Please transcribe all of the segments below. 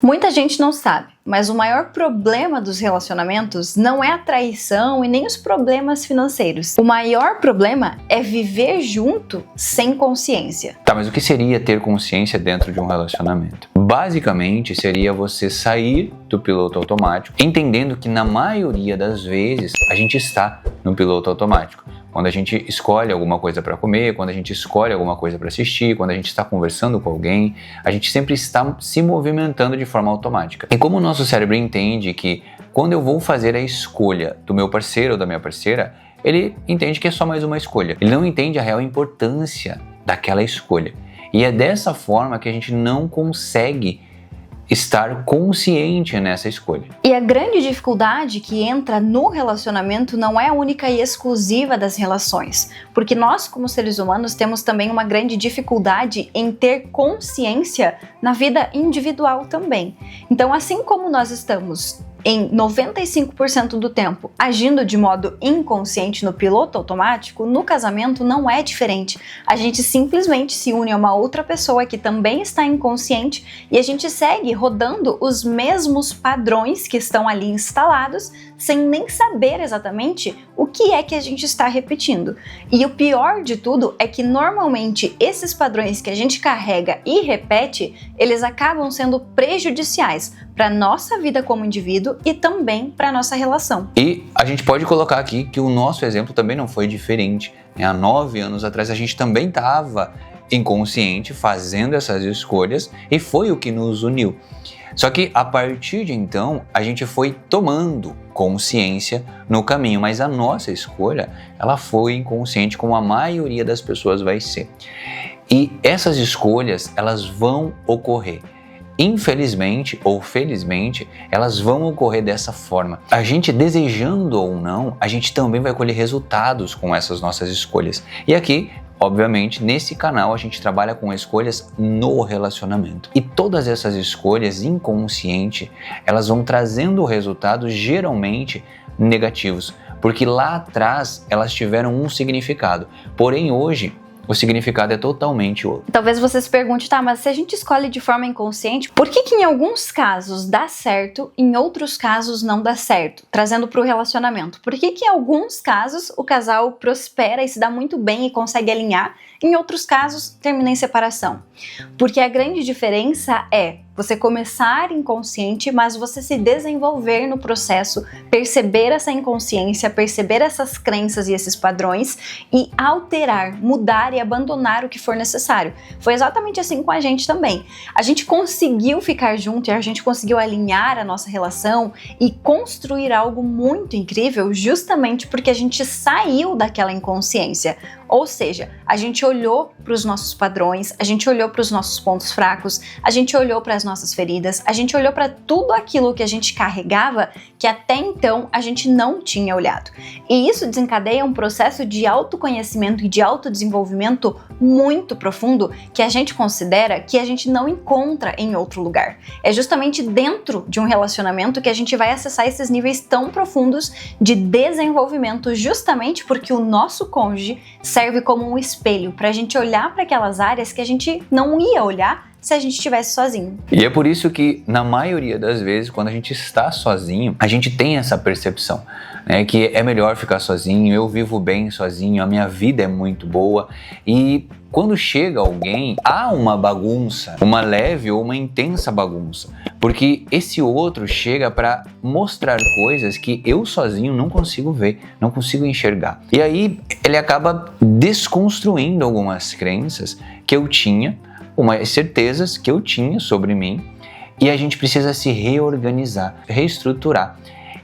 Muita gente não sabe, mas o maior problema dos relacionamentos não é a traição e nem os problemas financeiros. O maior problema é viver junto sem consciência. Tá, mas o que seria ter consciência dentro de um relacionamento? Basicamente, seria você sair do piloto automático, entendendo que na maioria das vezes a gente está no piloto automático. Quando a gente escolhe alguma coisa para comer, quando a gente escolhe alguma coisa para assistir, quando a gente está conversando com alguém, a gente sempre está se movimentando de forma automática. E como o nosso cérebro entende que quando eu vou fazer a escolha do meu parceiro ou da minha parceira, ele entende que é só mais uma escolha. Ele não entende a real importância daquela escolha. E é dessa forma que a gente não consegue estar consciente nessa escolha. E a grande dificuldade que entra no relacionamento não é única e exclusiva das relações, porque nós, como seres humanos, temos também uma grande dificuldade em ter consciência na vida individual também. Então, assim como nós estamos em 95% do tempo agindo de modo inconsciente no piloto automático, no casamento não é diferente. A gente simplesmente se une a uma outra pessoa que também está inconsciente e a gente segue rodando os mesmos padrões que estão ali instalados sem nem saber exatamente o que é que a gente está repetindo. E o pior de tudo é que normalmente esses padrões que a gente carrega e repete, eles acabam sendo prejudiciais para nossa vida como indivíduo e também para nossa relação. E a gente pode colocar aqui que o nosso exemplo também não foi diferente. Há 9 anos atrás a gente também estava inconsciente fazendo essas escolhas e foi o que nos uniu. Só que a partir de então a gente foi tomando consciência no caminho, mas a nossa escolha ela foi inconsciente, como a maioria das pessoas vai ser. E essas escolhas elas vão ocorrer. Infelizmente ou felizmente, elas vão ocorrer dessa forma. A gente desejando ou não, a gente também vai colher resultados com essas nossas escolhas. E aqui, obviamente, nesse canal a gente trabalha com escolhas no relacionamento. E todas essas escolhas inconscientes, elas vão trazendo resultados geralmente negativos, porque lá atrás elas tiveram um significado. Porém, hoje, o significado é totalmente outro. Talvez você se pergunte, tá, mas se a gente escolhe de forma inconsciente, por que em alguns casos dá certo, em outros casos não dá certo? Trazendo para o relacionamento. Por que em alguns casos o casal prospera e se dá muito bem e consegue alinhar, em outros casos termina em separação? Porque a grande diferença é você começar inconsciente, mas você se desenvolver no processo, perceber essa inconsciência, perceber essas crenças e esses padrões e alterar, mudar e abandonar o que for necessário. Foi exatamente assim com a gente também. A gente conseguiu ficar junto e a gente conseguiu alinhar a nossa relação e construir algo muito incrível justamente porque a gente saiu daquela inconsciência. Ou seja, a gente olhou para os nossos padrões, a gente olhou para os nossos pontos fracos, a gente olhou para as nossas feridas, a gente olhou para tudo aquilo que a gente carregava que até então a gente não tinha olhado. E isso desencadeia um processo de autoconhecimento e de autodesenvolvimento muito profundo que a gente considera que a gente não encontra em outro lugar. É justamente dentro de um relacionamento que a gente vai acessar esses níveis tão profundos de desenvolvimento, justamente porque o nosso cônjuge serve como um espelho para a gente olhar para aquelas áreas que a gente não ia olhar se a gente estivesse sozinho. E é por isso que, na maioria das vezes, quando a gente está sozinho, a gente tem essa percepção, né, que é melhor ficar sozinho, eu vivo bem sozinho, a minha vida é muito boa. E quando chega alguém, há uma bagunça, uma leve ou uma intensa bagunça, porque esse outro chega para mostrar coisas que eu sozinho não consigo ver, não consigo enxergar. E aí ele acaba desconstruindo algumas crenças que eu tinha, umas certezas que eu tinha sobre mim, e a gente precisa se reorganizar, reestruturar.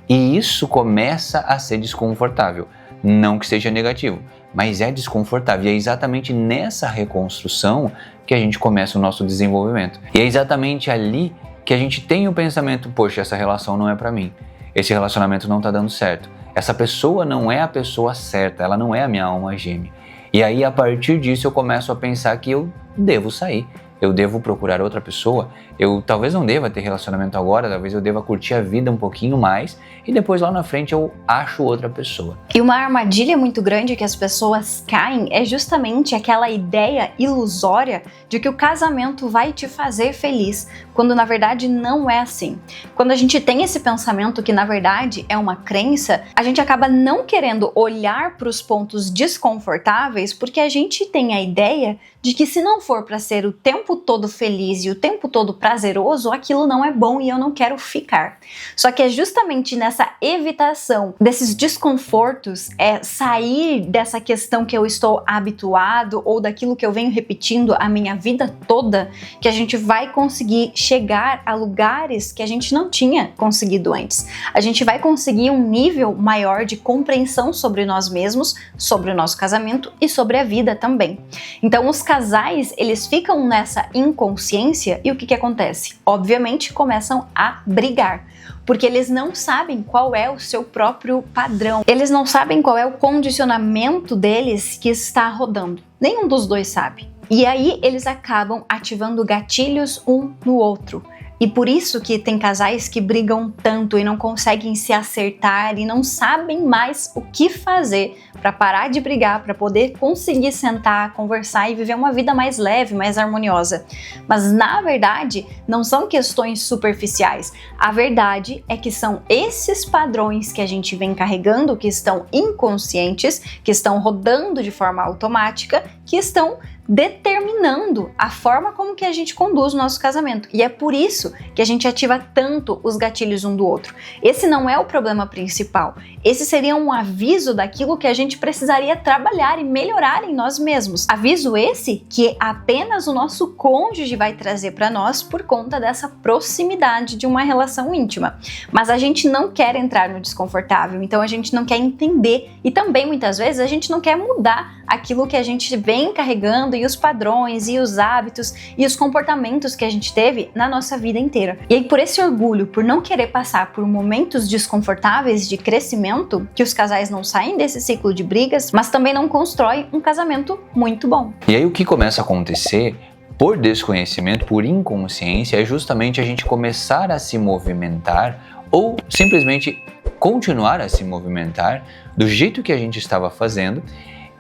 E isso começa a ser desconfortável. Não que seja negativo, mas é desconfortável. E é exatamente nessa reconstrução que a gente começa o nosso desenvolvimento. E é exatamente ali que a gente tem o pensamento, poxa, essa relação não é para mim. Esse relacionamento não tá dando certo. Essa pessoa não é a pessoa certa, ela não é a minha alma gêmea. E aí, a partir disso, eu começo a pensar que eu devo sair, eu devo procurar outra pessoa, eu talvez não deva ter relacionamento agora, talvez eu deva curtir a vida um pouquinho mais e depois lá na frente eu acho outra pessoa. E uma armadilha muito grande que as pessoas caem é justamente aquela ideia ilusória de que o casamento vai te fazer feliz, quando na verdade não é assim. Quando a gente tem esse pensamento que na verdade é uma crença, a gente acaba não querendo olhar para os pontos desconfortáveis porque a gente tem a ideia de que se não for para ser o tempo todo feliz e o tempo todo prazeroso, aquilo não é bom e eu não quero ficar. Só que é justamente nessa evitação desses desconfortos, sair dessa questão que eu estou habituado ou daquilo que eu venho repetindo a minha vida toda, que a gente vai conseguir chegar a lugares que a gente não tinha conseguido antes. A gente vai conseguir um nível maior de compreensão sobre nós mesmos, sobre o nosso casamento e sobre a vida também. Então os casais, eles ficam nessa inconsciência e o que acontece? Obviamente começam a brigar, porque eles não sabem qual é o seu próprio padrão, eles não sabem qual é o condicionamento deles que está rodando, nenhum dos dois sabe. E aí eles acabam ativando gatilhos um no outro. E por isso que tem casais que brigam tanto e não conseguem se acertar e não sabem mais o que fazer para parar de brigar, para poder conseguir sentar, conversar e viver uma vida mais leve, mais harmoniosa. Mas na verdade, não são questões superficiais. A verdade é que são esses padrões que a gente vem carregando, que estão inconscientes, que estão rodando de forma automática, que estão determinando a forma como que a gente conduz o nosso casamento. E é por isso que a gente ativa tanto os gatilhos um do outro. Esse não é o problema principal. Esse seria um aviso daquilo que a gente precisaria trabalhar e melhorar em nós mesmos. Aviso esse que apenas o nosso cônjuge vai trazer para nós por conta dessa proximidade de uma relação íntima. Mas a gente não quer entrar no desconfortável, então a gente não quer entender e também muitas vezes a gente não quer mudar aquilo que a gente vem carregando e os padrões e os hábitos e os comportamentos que a gente teve na nossa vida inteira. E aí por esse orgulho, por não querer passar por momentos desconfortáveis de crescimento, que os casais não saem desse ciclo de brigas, mas também não constroem um casamento muito bom. E aí o que começa a acontecer por desconhecimento, por inconsciência, é justamente a gente começar a se movimentar ou simplesmente continuar a se movimentar do jeito que a gente estava fazendo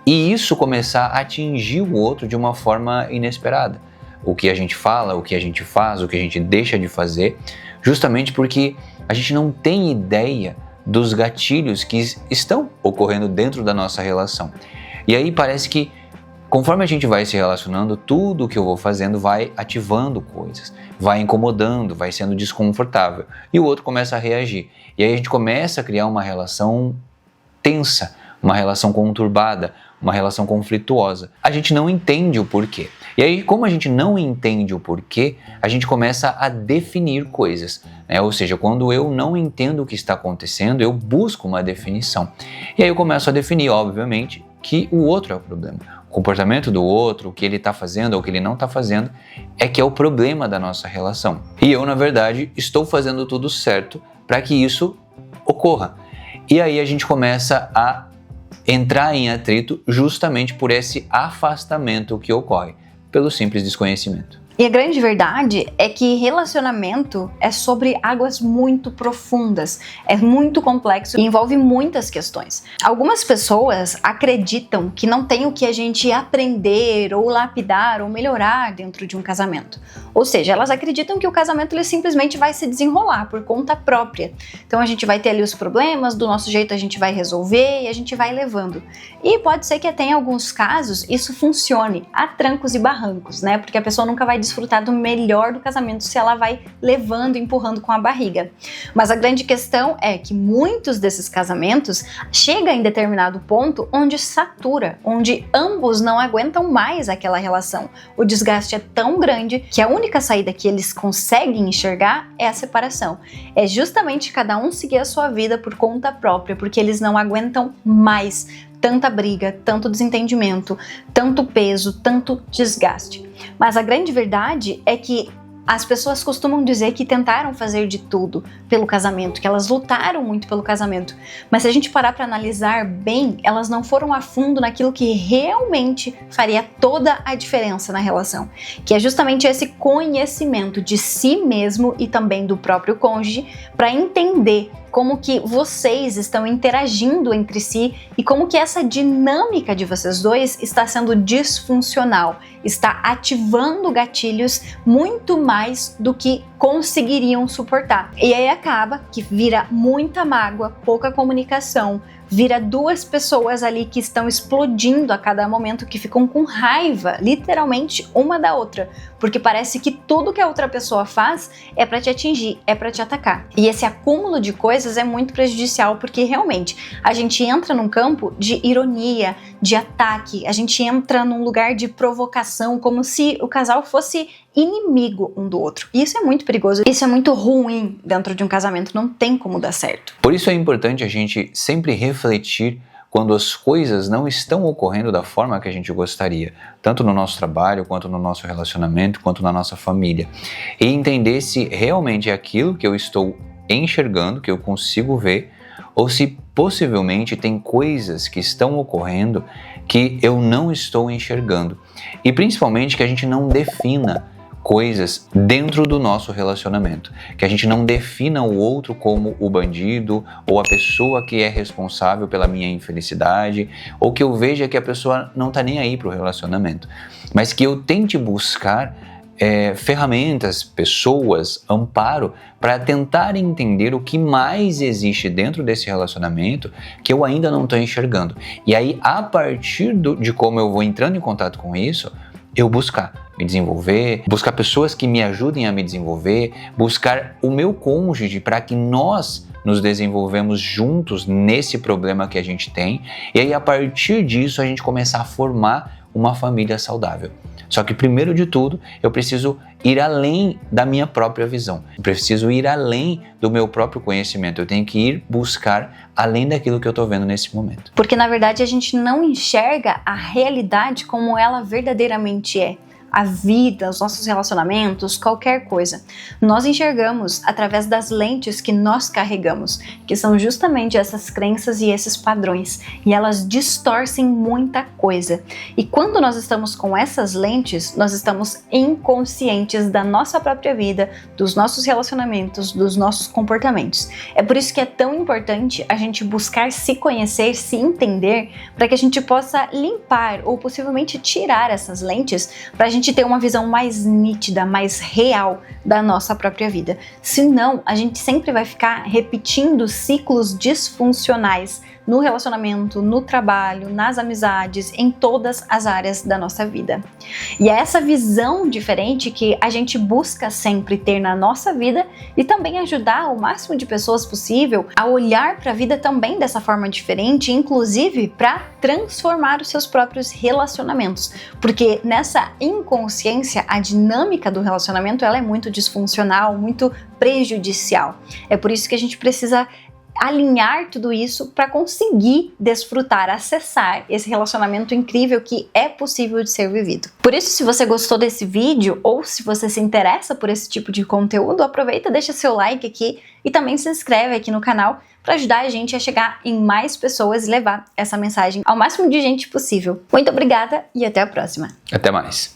e isso começar a atingir o outro de uma forma inesperada. O que a gente fala, o que a gente faz, o que a gente deixa de fazer, justamente porque a gente não tem ideia dos gatilhos que estão ocorrendo dentro da nossa relação. E aí parece que conforme a gente vai se relacionando, tudo que eu vou fazendo vai ativando coisas, vai incomodando, vai sendo desconfortável e o outro começa a reagir. E aí a gente começa a criar uma relação tensa, uma relação conturbada, uma relação conflituosa. A gente não entende o porquê. E aí, como a gente não entende o porquê, a gente começa a definir coisas, né? Ou seja, quando eu não entendo o que está acontecendo, eu busco uma definição. E aí eu começo a definir, obviamente, que o outro é o problema. O comportamento do outro, o que ele está fazendo ou o que ele não está fazendo, é que é o problema da nossa relação. E eu, na verdade, estou fazendo tudo certo para que isso ocorra. E aí a gente começa a entrar em atrito justamente por esse afastamento que ocorre, pelo simples desconhecimento. E a grande verdade é que relacionamento é sobre águas muito profundas, é muito complexo e envolve muitas questões. Algumas pessoas acreditam que não tem o que a gente aprender ou lapidar ou melhorar dentro de um casamento. Ou seja, elas acreditam que o casamento ele simplesmente vai se desenrolar por conta própria. Então a gente vai ter ali os problemas, do nosso jeito a gente vai resolver e a gente vai levando. E pode ser que até em alguns casos isso funcione a trancos e barrancos, né? Porque a pessoa nunca vai desfrutar do melhor do casamento se ela vai levando e empurrando com a barriga. Mas a grande questão é que muitos desses casamentos chegam em determinado ponto onde satura, onde ambos não aguentam mais aquela relação. O desgaste é tão grande que a única saída que eles conseguem enxergar é a separação. É justamente cada um seguir a sua vida por conta própria, porque eles não aguentam mais tanta briga, tanto desentendimento, tanto peso, tanto desgaste. Mas a grande verdade é que As pessoas costumam dizer que tentaram fazer de tudo pelo casamento, que elas lutaram muito pelo casamento. Mas se a gente parar para analisar bem, elas não foram a fundo naquilo que realmente faria toda a diferença na relação, que é justamente esse conhecimento de si mesmo e também do próprio cônjuge, para entender como que vocês estão interagindo entre si e como que essa dinâmica de vocês dois está sendo disfuncional, está ativando gatilhos muito mais do que conseguiriam suportar. E aí acaba que vira muita mágoa, pouca comunicação, vira duas pessoas ali que estão explodindo a cada momento, que ficam com raiva, literalmente, uma da outra, porque parece que tudo que a outra pessoa faz é para te atingir, é para te atacar. E esse acúmulo de coisas é muito prejudicial, porque realmente a gente entra num campo de ironia, de ataque, a gente entra num lugar de provocação, como se o casal fosse inimigo um do outro. E isso é muito perigoso, isso é muito ruim dentro de um casamento, não tem como dar certo. Por isso é importante a gente sempre refletir quando as coisas não estão ocorrendo da forma que a gente gostaria, tanto no nosso trabalho, quanto no nosso relacionamento, quanto na nossa família. E entender se realmente é aquilo que eu estou enxergando, que eu consigo ver, ou se possivelmente tem coisas que estão ocorrendo que eu não estou enxergando. E principalmente que a gente não defina coisas dentro do nosso relacionamento, que a gente não defina o outro como o bandido ou a pessoa que é responsável pela minha infelicidade, ou que eu veja que a pessoa não está nem aí para o relacionamento, mas que eu tente buscar ferramentas, pessoas, amparo para tentar entender o que mais existe dentro desse relacionamento que eu ainda não estou enxergando. E aí, a partir de como eu vou entrando em contato com isso, eu buscar me desenvolver, buscar pessoas que me ajudem a me desenvolver, buscar o meu cônjuge para que nós nos desenvolvemos juntos nesse problema que a gente tem, e aí a partir disso a gente começar a formar uma família saudável. Só que primeiro de tudo, eu preciso ir além da minha própria visão, eu preciso ir além do meu próprio conhecimento, eu tenho que ir buscar além daquilo que eu estou vendo nesse momento. Porque na verdade a gente não enxerga a realidade como ela verdadeiramente é. A vida, os nossos relacionamentos, qualquer coisa. Nós enxergamos através das lentes que nós carregamos, que são justamente essas crenças e esses padrões, e elas distorcem muita coisa. E quando nós estamos com essas lentes, nós estamos inconscientes da nossa própria vida, dos nossos relacionamentos, dos nossos comportamentos. É por isso que é tão importante a gente buscar se conhecer, se entender, para que a gente possa limpar ou possivelmente tirar essas lentes, para a gente ter uma visão mais nítida, mais real da nossa própria vida. Senão, a gente sempre vai ficar repetindo ciclos disfuncionais no relacionamento, no trabalho, nas amizades, em todas as áreas da nossa vida. E é essa visão diferente que a gente busca sempre ter na nossa vida e também ajudar o máximo de pessoas possível a olhar para a vida também dessa forma diferente, inclusive para transformar os seus próprios relacionamentos. Porque nessa inconsciência, a dinâmica do relacionamento ela é muito disfuncional, muito prejudicial. É por isso que a gente precisa alinhar tudo isso para conseguir desfrutar, acessar esse relacionamento incrível que é possível de ser vivido. Por isso, se você gostou desse vídeo ou se você se interessa por esse tipo de conteúdo, aproveita, deixa seu like aqui e também se inscreve aqui no canal para ajudar a gente a chegar em mais pessoas e levar essa mensagem ao máximo de gente possível. Muito obrigada e até a próxima. Até mais.